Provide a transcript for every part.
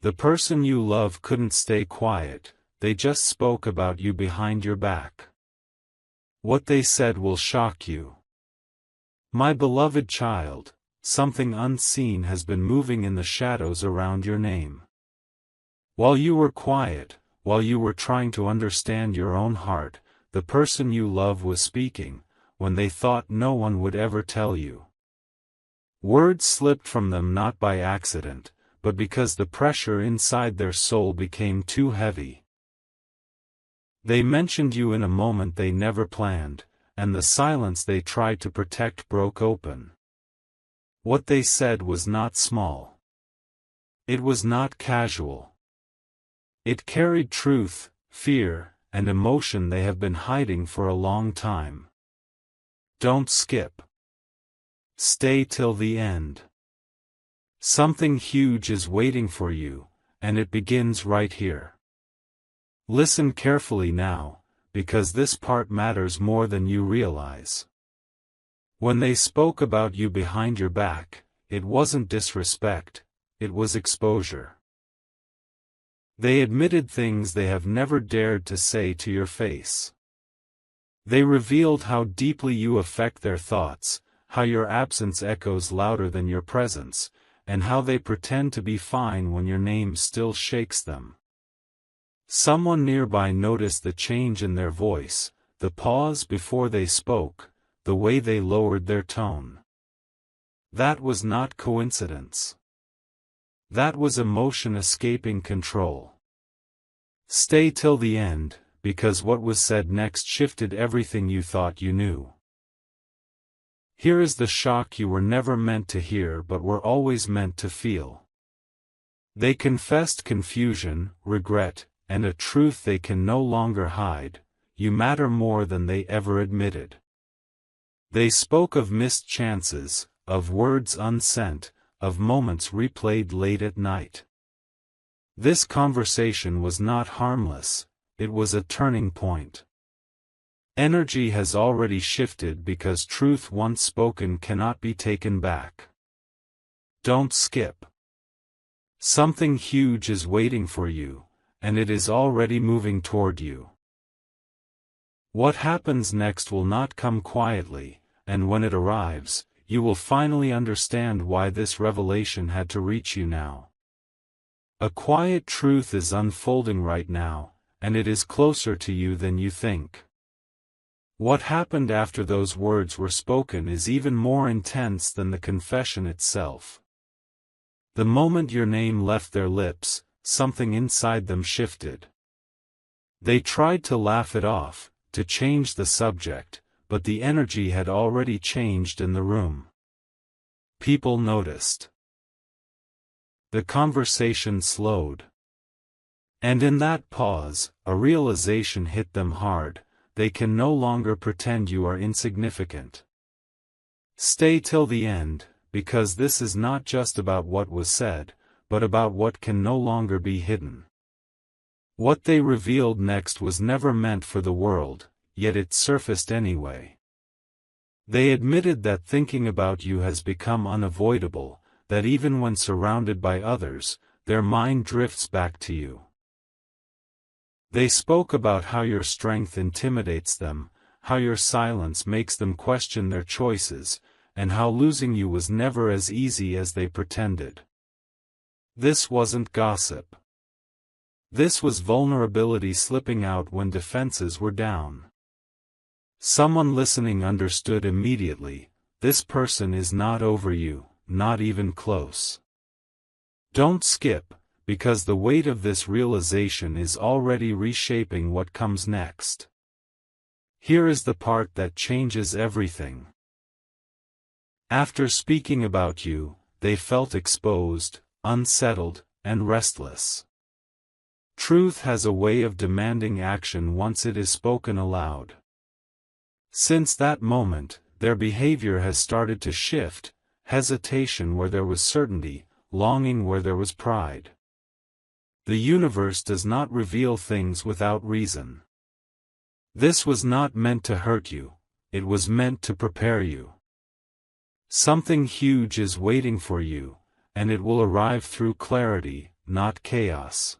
The person you love couldn't stay quiet, they just spoke about you behind your back. What they said will shock you. My beloved child, something unseen has been moving in the shadows around your name. While you were quiet, while you were trying to understand your own heart, the person you love was speaking, when they thought no one would ever tell you. Words slipped from them not by accident, but because the pressure inside their soul became too heavy. They mentioned you in a moment they never planned, and the silence they tried to protect broke open. What they said was not small. It was not casual. It carried truth, fear, and emotion they have been hiding for a long time. Don't skip. Stay till the end. Something huge is waiting for you, and it begins right here. Listen carefully now, because this part matters more than you realize. When they spoke about you behind your back, it wasn't disrespect, it was exposure. They admitted things they have never dared to say to your face. They revealed how deeply you affect their thoughts, how your absence echoes louder than your presence, and how they pretend to be fine when your name still shakes them. Someone nearby noticed the change in their voice, the pause before they spoke, the way they lowered their tone. That was not coincidence. That was emotion escaping control. Stay till the end, because what was said next shifted everything you thought you knew. Here is the shock you were never meant to hear but were always meant to feel. They confessed confusion, regret, and a truth they can no longer hide: you matter more than they ever admitted. They spoke of missed chances, of words unsent, of moments replayed late at night. This conversation was not harmless, it was a turning point. Energy has already shifted because truth once spoken cannot be taken back. Don't skip. Something huge is waiting for you, and it is already moving toward you. What happens next will not come quietly, and when it arrives, you will finally understand why this revelation had to reach you now. A quiet truth is unfolding right now, and it is closer to you than you think. What happened after those words were spoken is even more intense than the confession itself. The moment your name left their lips, something inside them shifted. They tried to laugh it off, to change the subject, but the energy had already changed in the room. People noticed. The conversation slowed. And in that pause, a realization hit them hard: they can no longer pretend you are insignificant. Stay till the end, because this is not just about what was said, but about what can no longer be hidden. What they revealed next was never meant for the world, yet it surfaced anyway. They admitted that thinking about you has become unavoidable, that even when surrounded by others, their mind drifts back to you. They spoke about how your strength intimidates them, how your silence makes them question their choices, and how losing you was never as easy as they pretended. This wasn't gossip. This was vulnerability slipping out when defenses were down. Someone listening understood immediately: this person is not over you, not even close. Don't skip, because the weight of this realization is already reshaping what comes next. Here is the part that changes everything. After speaking about you, they felt exposed, unsettled, and restless. Truth has a way of demanding action once it is spoken aloud. Since that moment, their behavior has started to shift: hesitation where there was certainty, longing where there was pride. The universe does not reveal things without reason. This was not meant to hurt you, it was meant to prepare you. Something huge is waiting for you, and it will arrive through clarity, not chaos.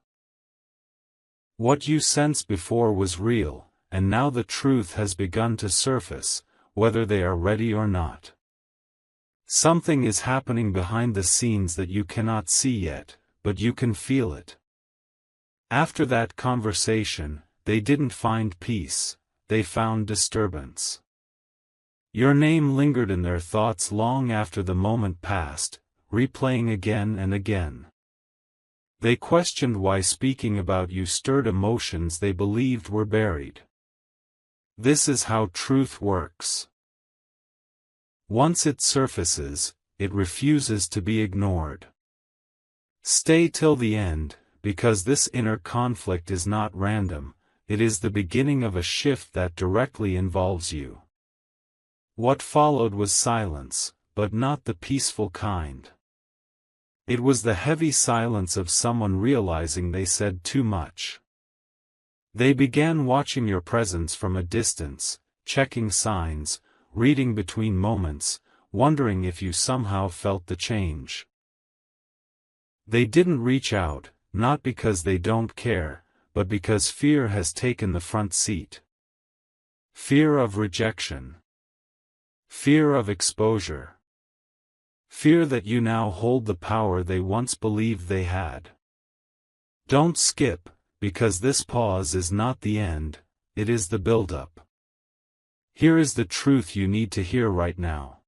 What you sensed before was real, and now the truth has begun to surface, whether they are ready or not. Something is happening behind the scenes that you cannot see yet, but you can feel it. After that conversation, they didn't find peace, they found disturbance. Your name lingered in their thoughts long after the moment passed, replaying again and again. They questioned why speaking about you stirred emotions they believed were buried. This is how truth works. Once it surfaces, it refuses to be ignored. Stay till the end, because this inner conflict is not random, it is the beginning of a shift that directly involves you. What followed was silence, but not the peaceful kind. It was the heavy silence of someone realizing they said too much. They began watching your presence from a distance, checking signs, reading between moments, wondering if you somehow felt the change. They didn't reach out, not because they don't care, but because fear has taken the front seat. Fear of rejection. Fear of exposure. Fear that you now hold the power they once believed they had. Don't skip, because this pause is not the end, it is the build-up. Here is the truth you need to hear right now.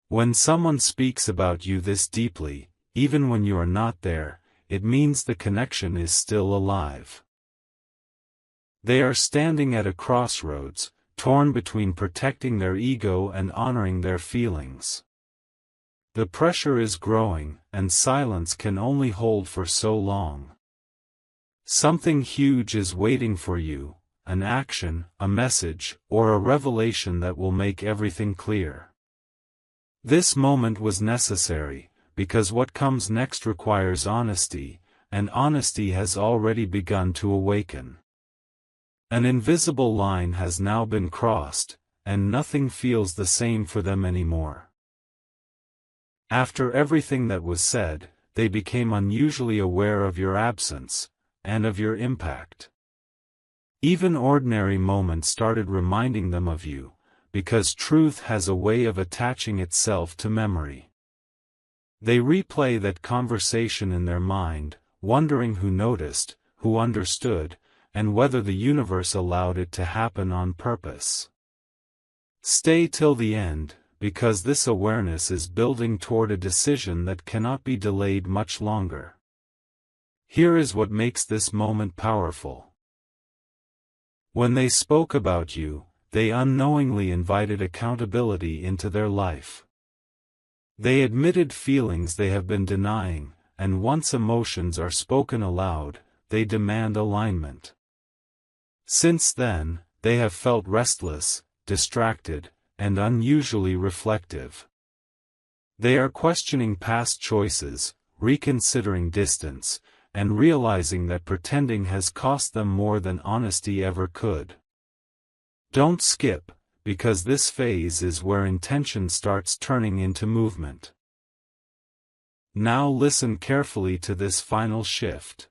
When someone speaks about you this deeply, even when you are not there, it means the connection is still alive. They are standing at a crossroads, torn between protecting their ego and honoring their feelings. The pressure is growing, and silence can only hold for so long. Something huge is waiting for you, an action, a message, or a revelation that will make everything clear. This moment was necessary, because what comes next requires honesty, and honesty has already begun to awaken. An invisible line has now been crossed, and nothing feels the same for them anymore. After everything that was said, they became unusually aware of your absence, and of your impact. Even ordinary moments started reminding them of you, because truth has a way of attaching itself to memory. They replay that conversation in their mind, wondering who noticed, who understood, and whether the universe allowed it to happen on purpose. Stay till the end, because this awareness is building toward a decision that cannot be delayed much longer. Here is what makes this moment powerful. When they spoke about you, they unknowingly invited accountability into their life. They admitted feelings they have been denying, and once emotions are spoken aloud, they demand alignment. Since then, they have felt restless, distracted, and unusually reflective. They are questioning past choices, reconsidering distance, and realizing that pretending has cost them more than honesty ever could. Don't skip, because this phase is where intention starts turning into movement. Now listen carefully to this final shift.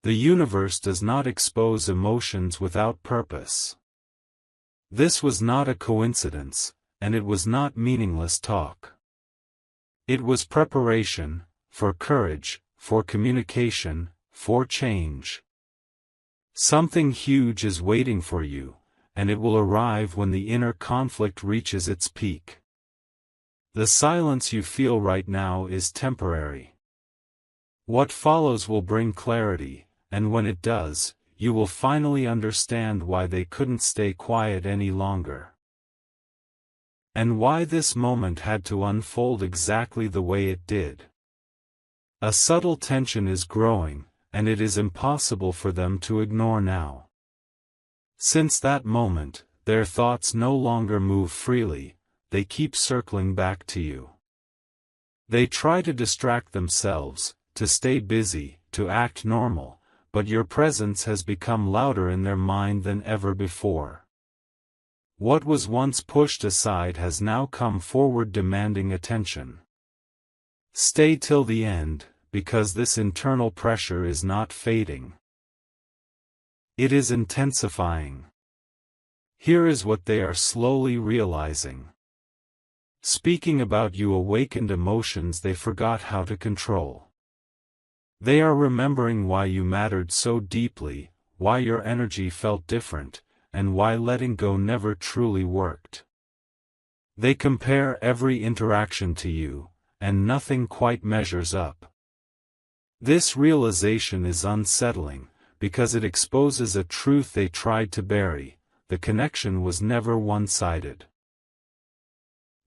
The universe does not expose emotions without purpose. This was not a coincidence, and it was not meaningless talk. It was preparation, for courage, for communication, for change. Something huge is waiting for you, and it will arrive when the inner conflict reaches its peak. The silence you feel right now is temporary. What follows will bring clarity, and when it does, you will finally understand why they couldn't stay quiet any longer. And why this moment had to unfold exactly the way it did. A subtle tension is growing, and it is impossible for them to ignore now. Since that moment, their thoughts no longer move freely, they keep circling back to you. They try to distract themselves, to stay busy, to act normal, but your presence has become louder in their mind than ever before. What was once pushed aside has now come forward demanding attention. Stay till the end, because this internal pressure is not fading. It is intensifying. Here is what they are slowly realizing. Speaking about you awakened emotions they forgot how to control. They are remembering why you mattered so deeply, why your energy felt different, and why letting go never truly worked. They compare every interaction to you, and nothing quite measures up. This realization is unsettling, because it exposes a truth they tried to bury: the connection was never one-sided.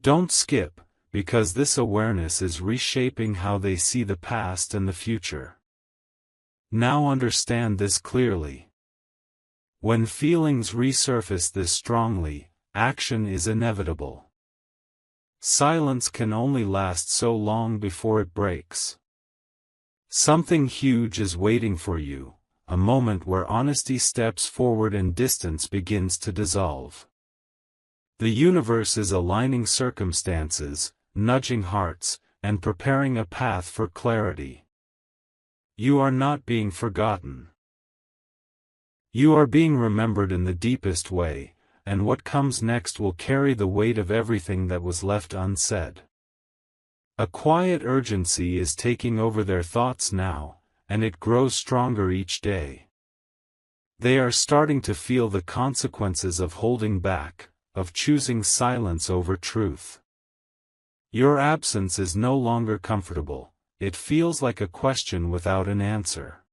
Don't skip, because this awareness is reshaping how they see the past and the future. Now understand this clearly. When feelings resurface this strongly, action is inevitable. Silence can only last so long before it breaks. Something huge is waiting for you, a moment where honesty steps forward and distance begins to dissolve. The universe is aligning circumstances, nudging hearts, and preparing a path for clarity. You are not being forgotten. You are being remembered in the deepest way, and what comes next will carry the weight of everything that was left unsaid. A quiet urgency is taking over their thoughts now, and it grows stronger each day. They are starting to feel the consequences of holding back, of choosing silence over truth. Your absence is no longer comfortable, it feels like a question without an answer.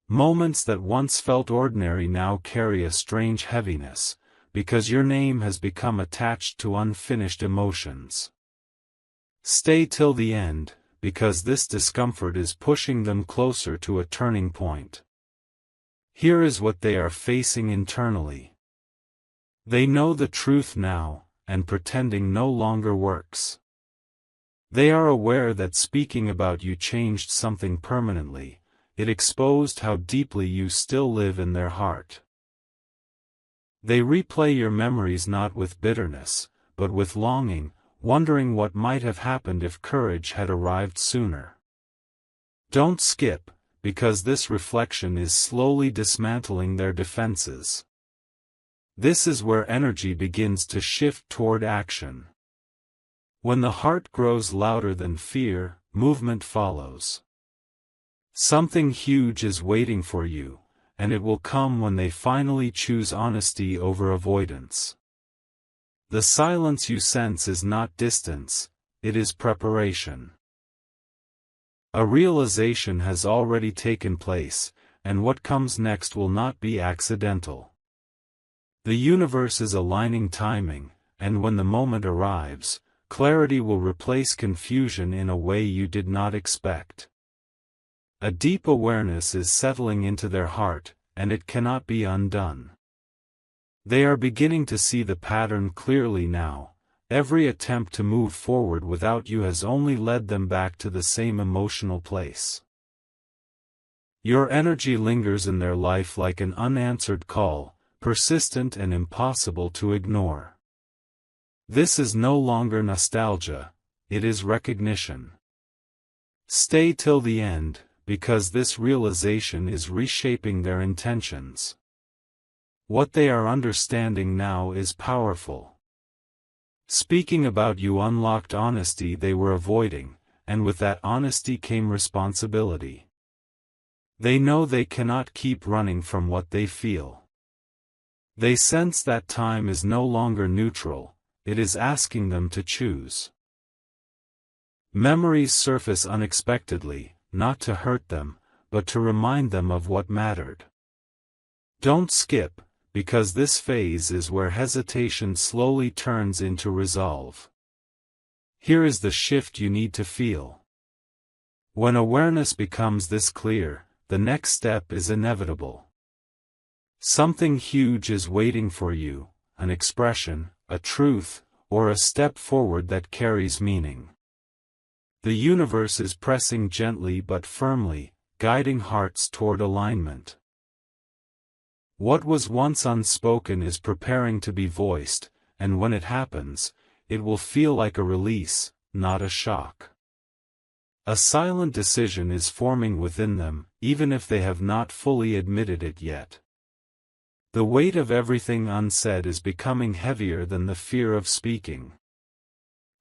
Moments that once felt ordinary now carry a strange heaviness, because your name has become attached to unfinished emotions. Stay till the end, because this discomfort is pushing them closer to a turning point. Here is what they are facing internally. They know the truth now, and pretending no longer works. They are aware that speaking about you changed something permanently. It exposed how deeply you still live in their heart. They replay your memories not with bitterness, but with longing, wondering what might have happened if courage had arrived sooner. Don't skip, because this reflection is slowly dismantling their defenses. This is where energy begins to shift toward action. When the heart grows louder than fear, movement follows. Something huge is waiting for you, and it will come when they finally choose honesty over avoidance. The silence you sense is not distance, it is preparation. A realization has already taken place, and what comes next will not be accidental. The universe is aligning timing, and when the moment arrives, clarity will replace confusion in a way you did not expect. A deep awareness is settling into their heart, and it cannot be undone. They are beginning to see the pattern clearly now. Every attempt to move forward without you has only led them back to the same emotional place. Your energy lingers in their life like an unanswered call, persistent and impossible to ignore. This is no longer nostalgia, it is recognition. Stay till the end, because this realization is reshaping their intentions. What they are understanding now is powerful. Speaking about you unlocked honesty they were avoiding, and with that honesty came responsibility. They know they cannot keep running from what they feel. They sense that time is no longer neutral, it is asking them to choose. Memories surface unexpectedly, not to hurt them, but to remind them of what mattered. Don't skip, because this phase is where hesitation slowly turns into resolve. Here is the shift you need to feel. When awareness becomes this clear, the next step is inevitable. Something huge is waiting for you, an expression, a truth, or a step forward that carries meaning. The universe is pressing gently but firmly, guiding hearts toward alignment. What was once unspoken is preparing to be voiced, and when it happens, it will feel like a release, not a shock. A silent decision is forming within them, even if they have not fully admitted it yet. The weight of everything unsaid is becoming heavier than the fear of speaking.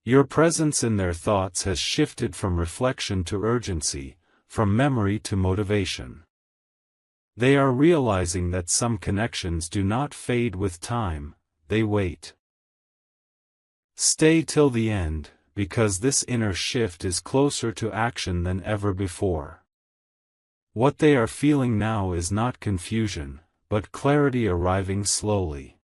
Your presence in their thoughts has shifted from reflection to urgency, from memory to motivation. They are realizing that some connections do not fade with time, they wait. Stay till the end, because this inner shift is closer to action than ever before. What they are feeling now is not confusion, but clarity arriving slowly.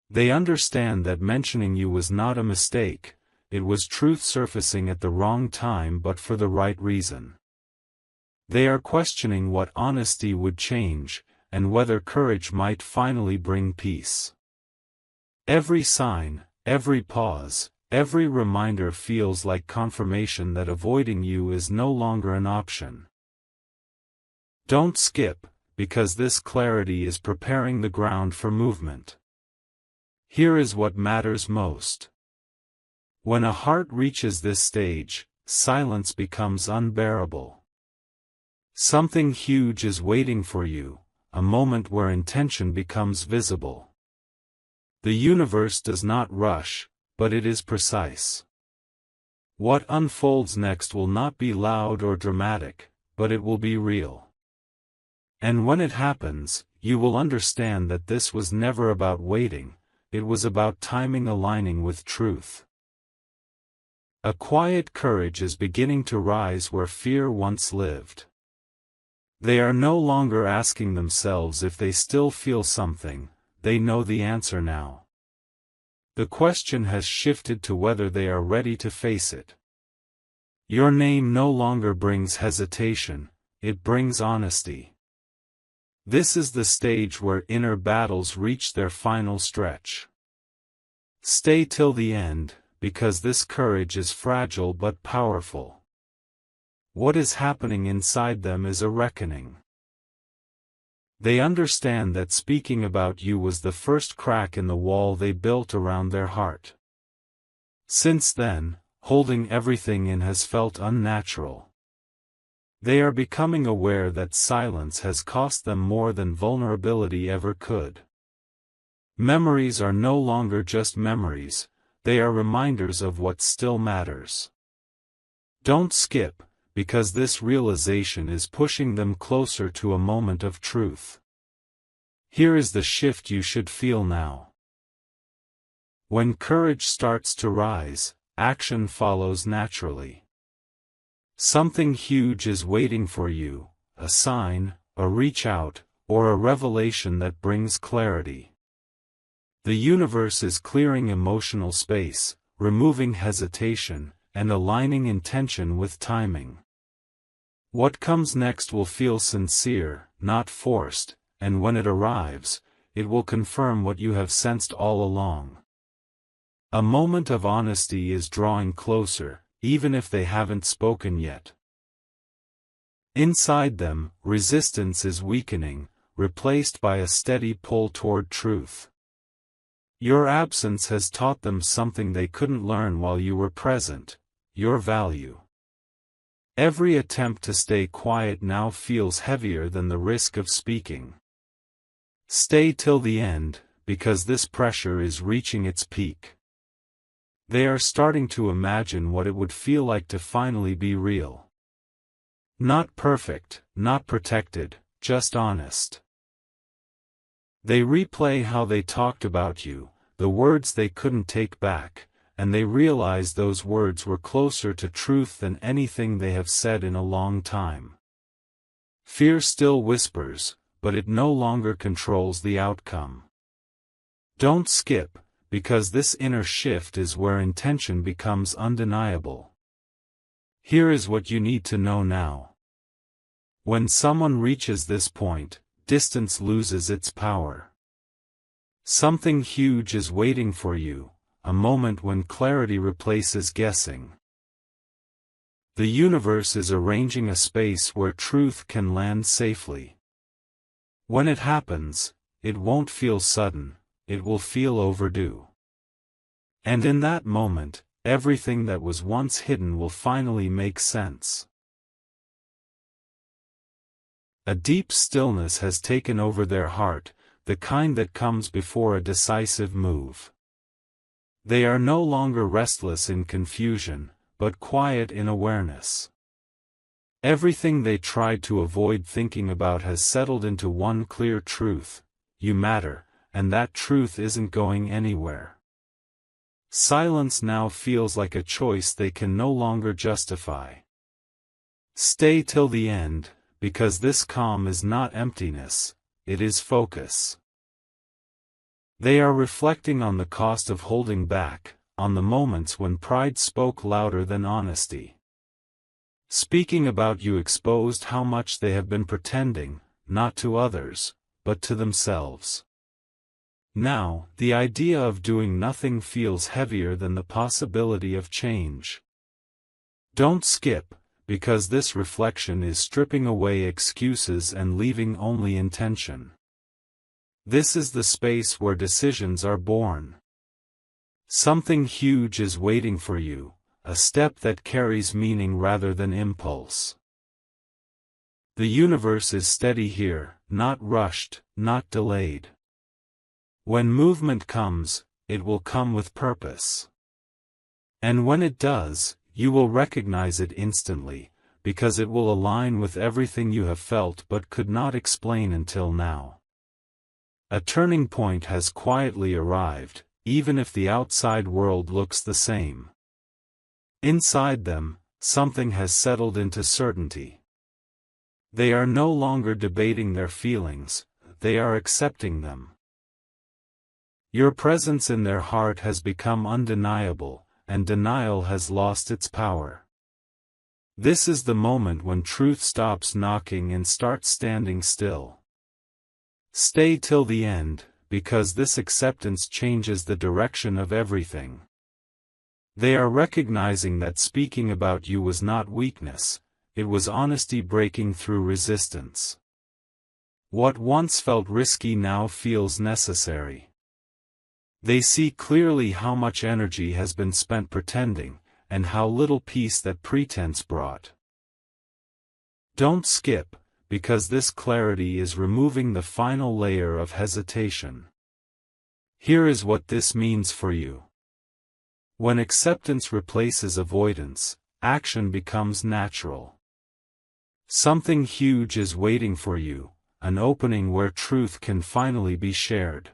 They understand that mentioning you was not a mistake, it was truth surfacing at the wrong time but for the right reason. They are questioning what honesty would change, and whether courage might finally bring peace. Every sign, every pause, every reminder feels like confirmation that avoiding you is no longer an option. Don't skip, because this clarity is preparing the ground for movement. Here is what matters most. When a heart reaches this stage, silence becomes unbearable. Something huge is waiting for you, a moment where intention becomes visible. The universe does not rush, but it is precise. What unfolds next will not be loud or dramatic, but it will be real. And when it happens, you will understand that this was never about waiting, it was about timing aligning with truth. A quiet courage is beginning to rise where fear once lived. They are no longer asking themselves if they still feel something, they know the answer now. The question has shifted to whether they are ready to face it. Your name no longer brings hesitation, it brings honesty. This is the stage where inner battles reach their final stretch. Stay till the end, because this courage is fragile but powerful. What is happening inside them is a reckoning. They understand that speaking about you was the first crack in the wall they built around their heart. Since then, holding everything in has felt unnatural. They are becoming aware that silence has cost them more than vulnerability ever could. Memories are no longer just memories, they are reminders of what still matters. Don't skip, because this realization is pushing them closer to a moment of truth. Here is the shift you should feel now. When courage starts to rise, action follows naturally. Something huge is waiting for you, a sign, a reach out, or a revelation that brings clarity. The universe is clearing emotional space, removing hesitation, and aligning intention with timing. What comes next will feel sincere, not forced, and when it arrives, it will confirm what you have sensed all along. A moment of honesty is drawing closer, even if they haven't spoken yet. Inside them, resistance is weakening, replaced by a steady pull toward truth. Your absence has taught them something they couldn't learn while you were present, your value. Every attempt to stay quiet now feels heavier than the risk of speaking. Stay till the end, because this pressure is reaching its peak. They are starting to imagine what it would feel like to finally be real. Not perfect, not protected, just honest. They replay how they talked about you, the words they couldn't take back, and they realize those words were closer to truth than anything they have said in a long time. Fear still whispers, but it no longer controls the outcome. Don't skip, because this inner shift is where intention becomes undeniable. Here is what you need to know now. When someone reaches this point, distance loses its power. Something huge is waiting for you, a moment when clarity replaces guessing. The universe is arranging a space where truth can land safely. When it happens, it won't feel sudden, it will feel overdue. And in that moment, Everything that was once hidden will finally make sense. A deep stillness has taken over their heart, the kind that comes before a decisive move. They are no longer restless in confusion, but quiet in awareness. Everything they tried to avoid thinking about has settled into one clear truth: you matter, and that truth isn't going anywhere. Silence now feels like a choice they can no longer justify. Stay till the end, because this calm is not emptiness, it is focus. They are reflecting on the cost of holding back, on the moments when pride spoke louder than honesty. Speaking about you exposed how much they have been pretending, not to others, but to themselves. Now, the idea of doing nothing feels heavier than the possibility of change. Don't skip, because this reflection is stripping away excuses and leaving only intention. This is the space where decisions are born. Something huge is waiting for you, a step that carries meaning rather than impulse. The universe is steady here, not rushed, not delayed. When movement comes, it will come with purpose. And when it does, you will recognize it instantly, because it will align with everything you have felt but could not explain until now. A turning point has quietly arrived, even if the outside world looks the same. Inside them, something has settled into certainty. They are no longer debating their feelings, they are accepting them. Your presence in their heart has become undeniable, and denial has lost its power. This is the moment when truth stops knocking and starts standing still. Stay till the end, because this acceptance changes the direction of everything. They are recognizing that speaking about you was not weakness, it was honesty breaking through resistance. What once felt risky now feels necessary. They see clearly how much energy has been spent pretending, and how little peace that pretense brought. Don't skip, because this clarity is removing the final layer of hesitation. Here is what this means for you. When acceptance replaces avoidance, action becomes natural. Something huge is waiting for you, an opening where truth can finally be shared.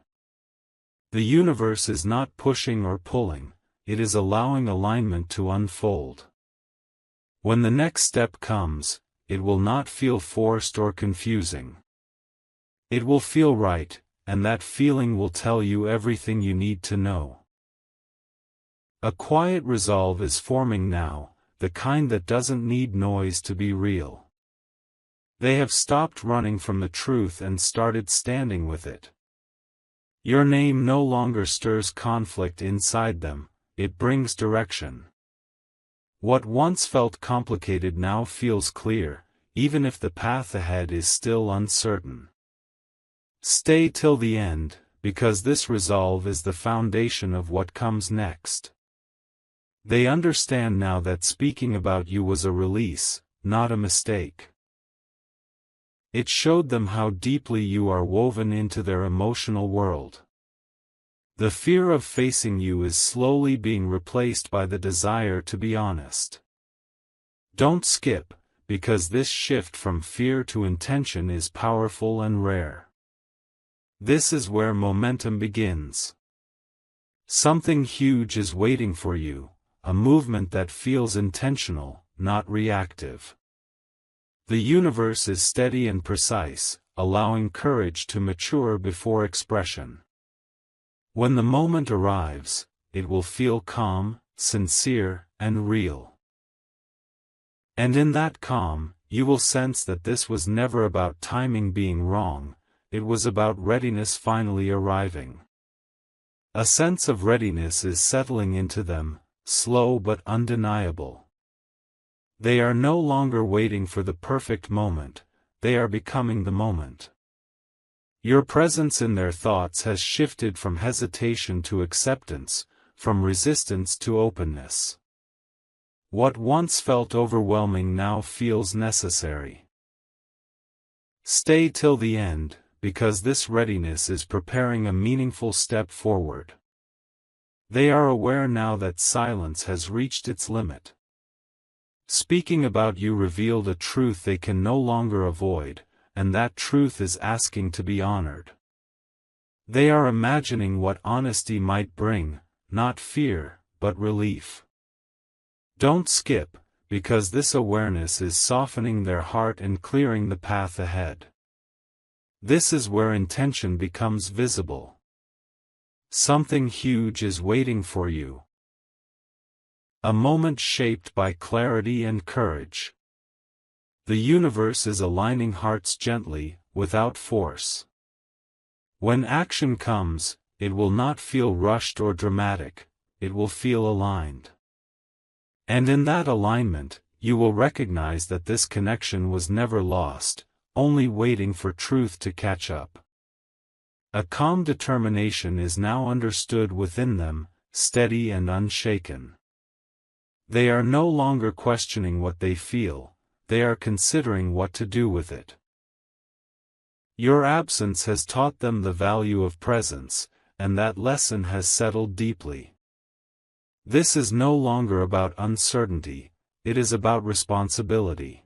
The universe is not pushing or pulling, it is allowing alignment to unfold. When the next step comes, it will not feel forced or confusing. It will feel right, and that feeling will tell you everything you need to know. A quiet resolve is forming now, the kind that doesn't need noise to be real. They have stopped running from the truth and started standing with it. Your name no longer stirs conflict inside them, it brings direction. What once felt complicated now feels clear, even if the path ahead is still uncertain. Stay till the end, because this resolve is the foundation of what comes next. They understand now that speaking about you was a release, not a mistake. It showed them how deeply you are woven into their emotional world. The fear of facing you is slowly being replaced by the desire to be honest. Don't skip, because this shift from fear to intention is powerful and rare. This is where momentum begins. Something huge is waiting for you, a movement that feels intentional, not reactive. The universe is steady and precise, allowing courage to mature before expression. When the moment arrives, it will feel calm, sincere, and real. And in that calm, you will sense that this was never about timing being wrong, it was about readiness finally arriving. A sense of readiness is settling into them, slow but undeniable. They are no longer waiting for the perfect moment, they are becoming the moment. Your presence in their thoughts has shifted from hesitation to acceptance, from resistance to openness. What once felt overwhelming now feels necessary. Stay till the end, because this readiness is preparing a meaningful step forward. They are aware now that silence has reached its limit. Speaking about you revealed a truth they can no longer avoid, and that truth is asking to be honored. They are imagining what honesty might bring, not fear, but relief. Don't skip, because this awareness is softening their heart and clearing the path ahead. This is where intention becomes visible. Something huge is waiting for you. A moment shaped by clarity and courage. The universe is aligning hearts gently, without force. When action comes, it will not feel rushed or dramatic, it will feel aligned. And in that alignment, you will recognize that this connection was never lost, only waiting for truth to catch up. A calm determination is now understood within them, steady and unshaken. They are no longer questioning what they feel, they are considering what to do with it. Your absence has taught them the value of presence, and that lesson has settled deeply. This is no longer about uncertainty, it is about responsibility.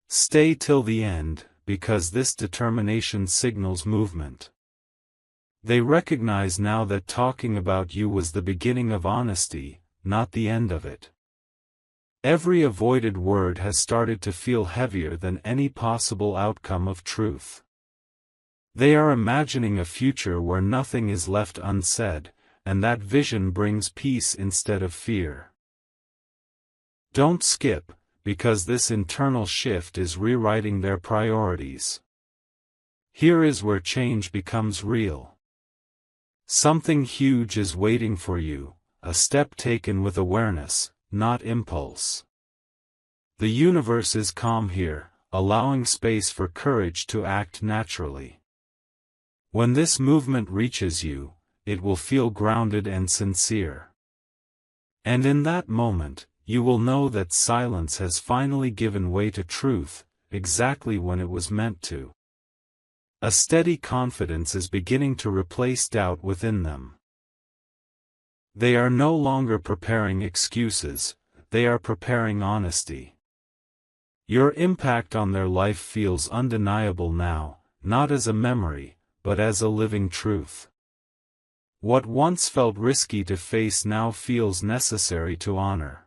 Stay till the end, because this determination signals movement. They recognize now that talking about you was the beginning of honesty, not the end of it. Every avoided word has started to feel heavier than any possible outcome of truth. They are imagining a future where nothing is left unsaid, and that vision brings peace instead of fear. Don't skip, because this internal shift is rewriting their priorities. Here is where change becomes real. Something huge is waiting for you, a step taken with awareness, not impulse. The universe is calm here, allowing space for courage to act naturally. When this movement reaches you, it will feel grounded and sincere. And in that moment, you will know that silence has finally given way to truth, exactly when it was meant to. A steady confidence is beginning to replace doubt within them. They are no longer preparing excuses, they are preparing honesty. Your impact on their life feels undeniable now, not as a memory, but as a living truth. What once felt risky to face now feels necessary to honor.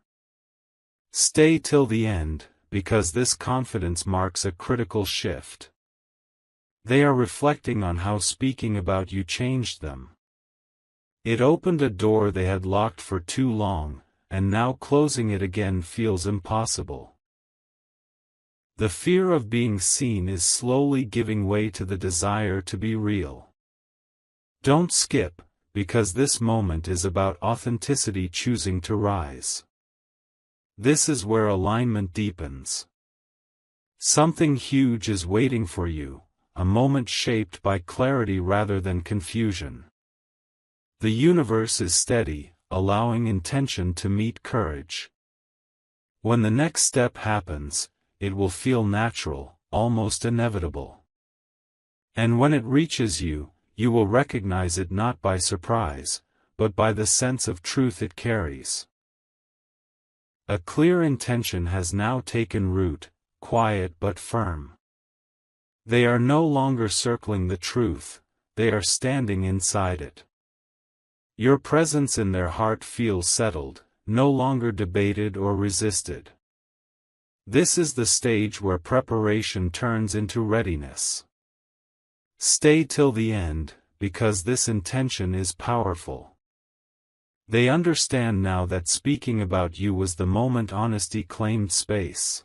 Stay till the end, because this confidence marks a critical shift. They are reflecting on how speaking about you changed them. It opened a door they had locked for too long, and now closing it again feels impossible. The fear of being seen is slowly giving way to the desire to be real. Don't skip, because this moment is about authenticity choosing to rise. This is where alignment deepens. Something huge is waiting for you, a moment shaped by clarity rather than confusion. The universe is steady, allowing intention to meet courage. When the next step happens, it will feel natural, almost inevitable. And when it reaches you, you will recognize it not by surprise, but by the sense of truth it carries. A clear intention has now taken root, quiet but firm. They are no longer circling the truth, they are standing inside it. Your presence in their heart feels settled, no longer debated or resisted. This is the stage where preparation turns into readiness. Stay till the end, because this intention is powerful. They understand now that speaking about you was the moment honesty claimed space.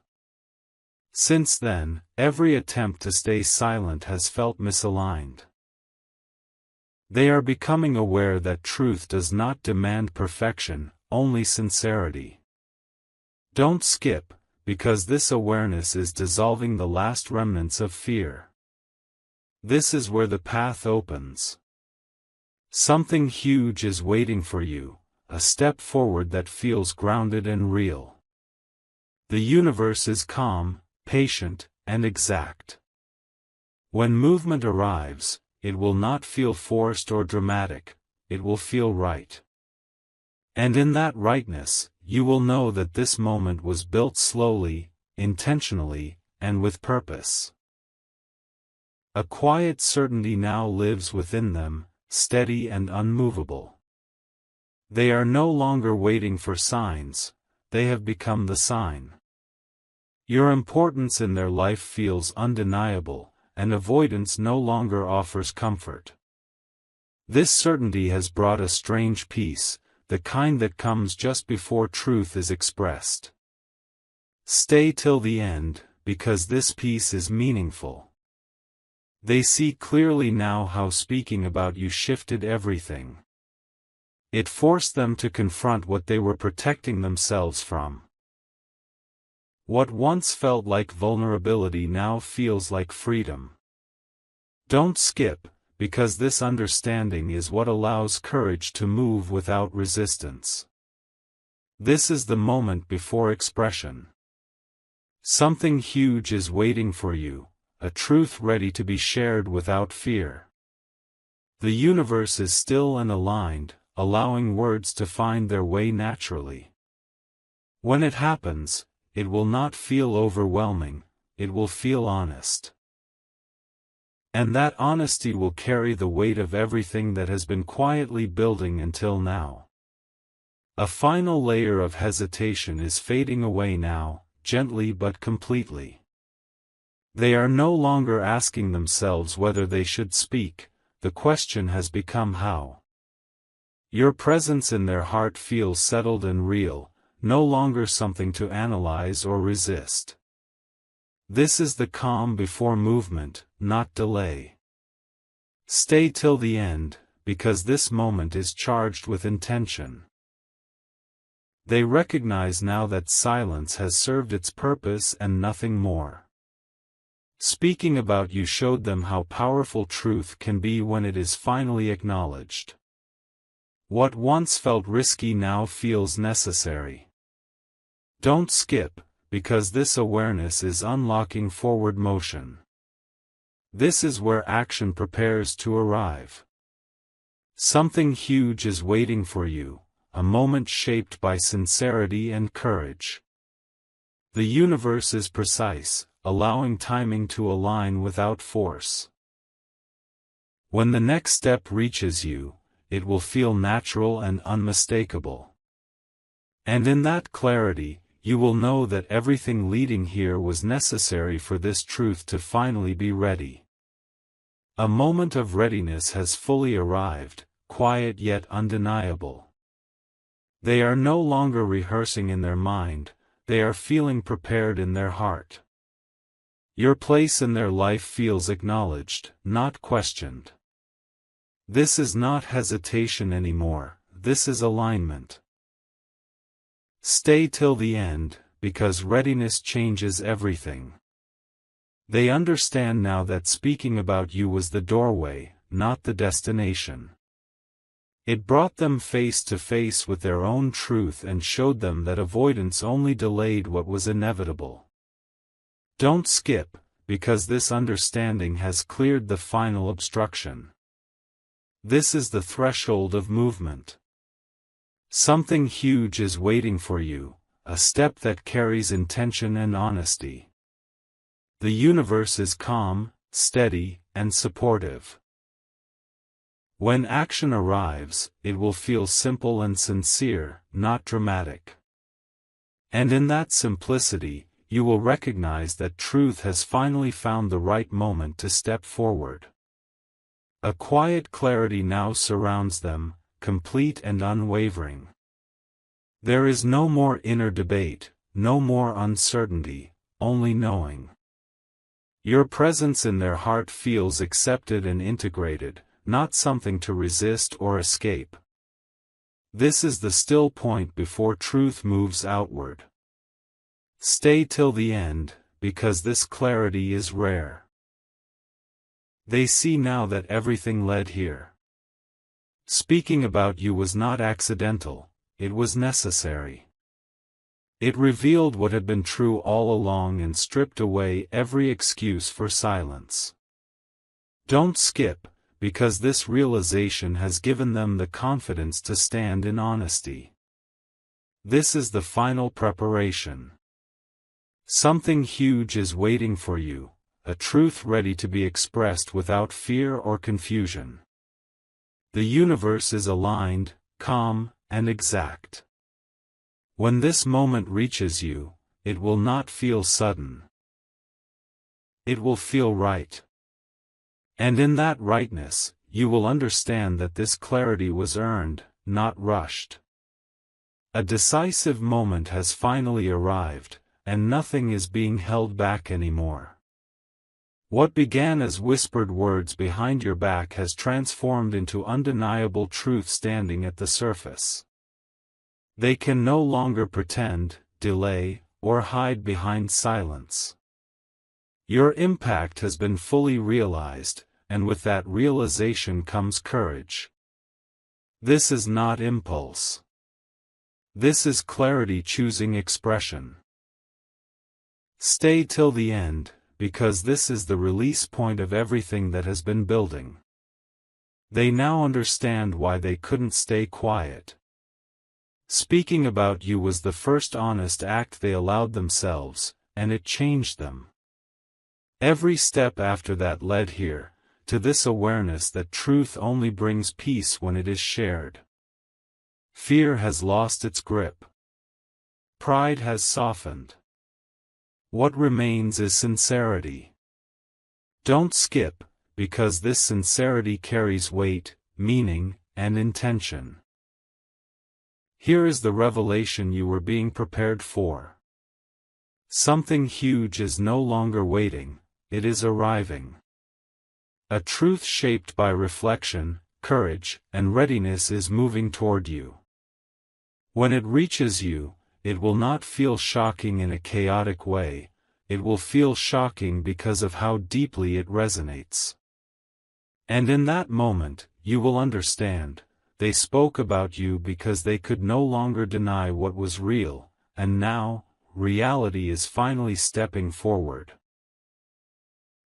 Since then, every attempt to stay silent has felt misaligned. They are becoming aware that truth does not demand perfection, only sincerity. Don't skip, because this awareness is dissolving the last remnants of fear. This is where the path opens. Something huge is waiting for you, a step forward that feels grounded and real. The universe is calm, patient, and exact. When movement arrives, it will not feel forced or dramatic, it will feel right. And in that rightness, you will know that this moment was built slowly, intentionally, and with purpose. A quiet certainty now lives within them, steady and unmovable. They are no longer waiting for signs, they have become the sign. Your importance in their life feels undeniable, and avoidance no longer offers comfort. This certainty has brought a strange peace, the kind that comes just before truth is expressed. Stay till the end, because this peace is meaningful. They see clearly now how speaking about you shifted everything. It forced them to confront what they were protecting themselves from. What once felt like vulnerability now feels like freedom. Don't skip, because this understanding is what allows courage to move without resistance. This is the moment before expression. Something huge is waiting for you, a truth ready to be shared without fear. The universe is still and aligned, allowing words to find their way naturally. When it happens, it will not feel overwhelming, it will feel honest. And that honesty will carry the weight of everything that has been quietly building until now. A final layer of hesitation is fading away now, gently but completely. They are no longer asking themselves whether they should speak, the question has become how. Your presence in their heart feels settled and real, no longer something to analyze or resist. This is the calm before movement, not delay. Stay till the end, because this moment is charged with intention. They recognize now that silence has served its purpose and nothing more. Speaking about you showed them how powerful truth can be when it is finally acknowledged. What once felt risky now feels necessary. Don't skip, because this awareness is unlocking forward motion. This is where action prepares to arrive. Something huge is waiting for you, a moment shaped by sincerity and courage. The universe is precise, allowing timing to align without force. When the next step reaches you, it will feel natural and unmistakable. And in that clarity, you will know that everything leading here was necessary for this truth to finally be ready. A moment of readiness has fully arrived, quiet yet undeniable. They are no longer rehearsing in their mind, they are feeling prepared in their heart. Your place in their life feels acknowledged, not questioned. This is not hesitation anymore, this is alignment. Stay till the end, because readiness changes everything. They understand now that speaking about you was the doorway, not the destination. It brought them face to face with their own truth and showed them that avoidance only delayed what was inevitable. Don't skip, because this understanding has cleared the final obstruction. This is the threshold of movement. Something huge is waiting for you, a step that carries intention and honesty. The universe is calm, steady, and supportive. When action arrives, it will feel simple and sincere, not dramatic. And in that simplicity, you will recognize that truth has finally found the right moment to step forward. A quiet clarity now surrounds them, complete and unwavering. There is no more inner debate, no more uncertainty, only knowing. Your presence in their heart feels accepted and integrated, not something to resist or escape. This is the still point before truth moves outward. Stay till the end, because this clarity is rare. They see now that everything led here. Speaking about you was not accidental, it was necessary. It revealed what had been true all along and stripped away every excuse for silence. Don't skip, because this realization has given them the confidence to stand in honesty. This is the final preparation. Something huge is waiting for you, a truth ready to be expressed without fear or confusion. The universe is aligned, calm, and exact. When this moment reaches you, it will not feel sudden. It will feel right. And in that rightness, you will understand that this clarity was earned, not rushed. A decisive moment has finally arrived, and nothing is being held back anymore. What began as whispered words behind your back has transformed into undeniable truth standing at the surface. They can no longer pretend, delay, or hide behind silence. Your impact has been fully realized, and with that realization comes courage. This is not impulse. This is clarity choosing expression. Stay till the end, because this is the release point of everything that has been building. They now understand why they couldn't stay quiet. Speaking about you was the first honest act they allowed themselves, and it changed them. Every step after that led here, to this awareness that truth only brings peace when it is shared. Fear has lost its grip. Pride has softened. What remains is sincerity. Don't skip, because this sincerity carries weight, meaning, and intention. Here is the revelation you were being prepared for. Something huge is no longer waiting, it is arriving. A truth shaped by reflection, courage, and readiness is moving toward you. When it reaches you, it will not feel shocking in a chaotic way, it will feel shocking because of how deeply it resonates. And in that moment, you will understand, they spoke about you because they could no longer deny what was real, and now, reality is finally stepping forward.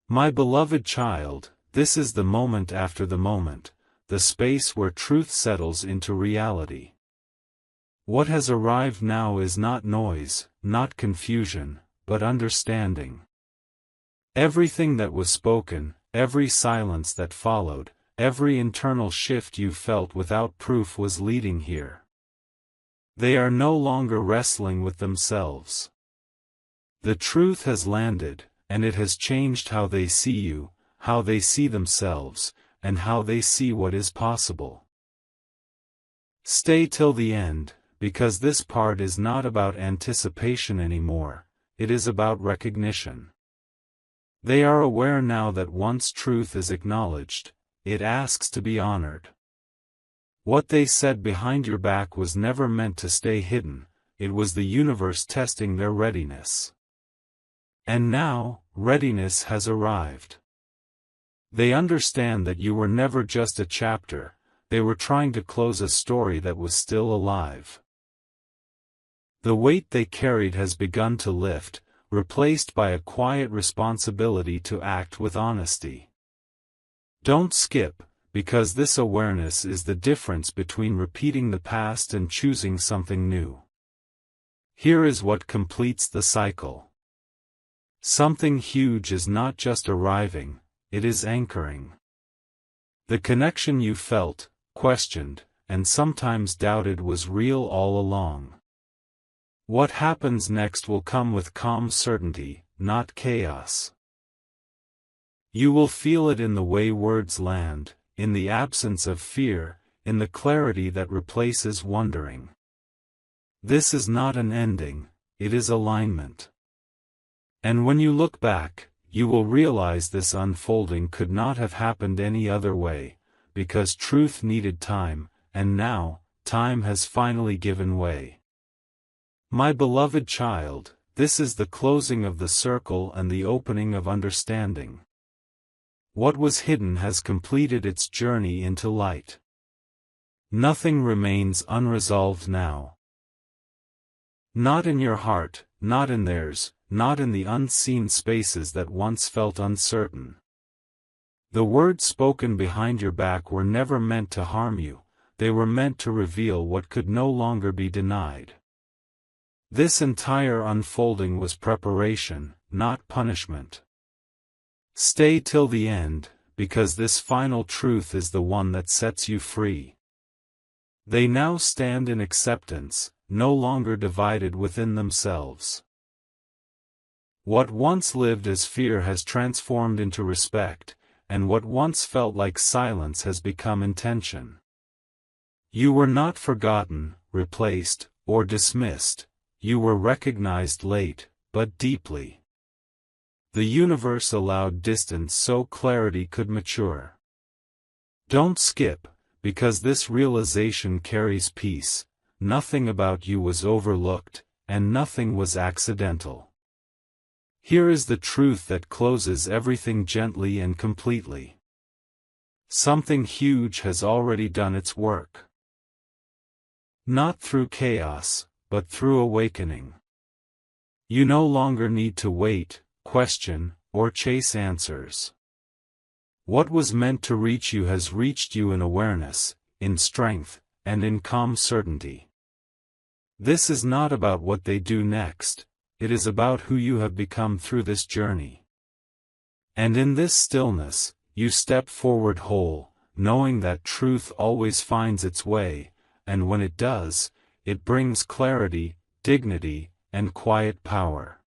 My beloved child, this is the moment after the moment, the space where truth settles into reality. What has arrived now is not noise, not confusion, but understanding. Everything that was spoken, every silence that followed, every internal shift you felt without proof was leading here. They are no longer wrestling with themselves. The truth has landed, and it has changed how they see you, how they see themselves, and how they see what is possible. Stay till the end, because this part is not about anticipation anymore, it is about recognition. They are aware now that once truth is acknowledged, it asks to be honored. What they said behind your back was never meant to stay hidden, it was the universe testing their readiness. And now, readiness has arrived. They understand that you were never just a chapter, they were trying to close a story that was still alive. The weight they carried has begun to lift, replaced by a quiet responsibility to act with honesty. Don't skip, because this awareness is the difference between repeating the past and choosing something new. Here is what completes the cycle. Something huge is not just arriving, it is anchoring. The connection you felt, questioned, and sometimes doubted was real all along. What happens next will come with calm certainty, not chaos. You will feel it in the way words land, in the absence of fear, in the clarity that replaces wondering. This is not an ending, it is alignment. And when you look back, you will realize this unfolding could not have happened any other way, because truth needed time, and now, time has finally given way. My beloved child, this is the closing of the circle and the opening of understanding. What was hidden has completed its journey into light. Nothing remains unresolved now. Not in your heart, not in theirs, not in the unseen spaces that once felt uncertain. The words spoken behind your back were never meant to harm you, they were meant to reveal what could no longer be denied. This entire unfolding was preparation, not punishment. Stay till the end, because this final truth is the one that sets you free. They now stand in acceptance, no longer divided within themselves. What once lived as fear has transformed into respect, and what once felt like silence has become intention. You were not forgotten, replaced, or dismissed, you were recognized late, but deeply. The universe allowed distance so clarity could mature. Don't skip, because this realization carries peace. Nothing about you was overlooked, and nothing was accidental. Here is the truth that closes everything gently and completely. Something huge has already done its work. Not through chaos, but through awakening. You no longer need to wait, question, or chase answers. What was meant to reach you has reached you in awareness, in strength, and in calm certainty. This is not about what they do next, it is about who you have become through this journey. And in this stillness, you step forward whole, knowing that truth always finds its way, and when it does, it brings clarity, dignity, and quiet power.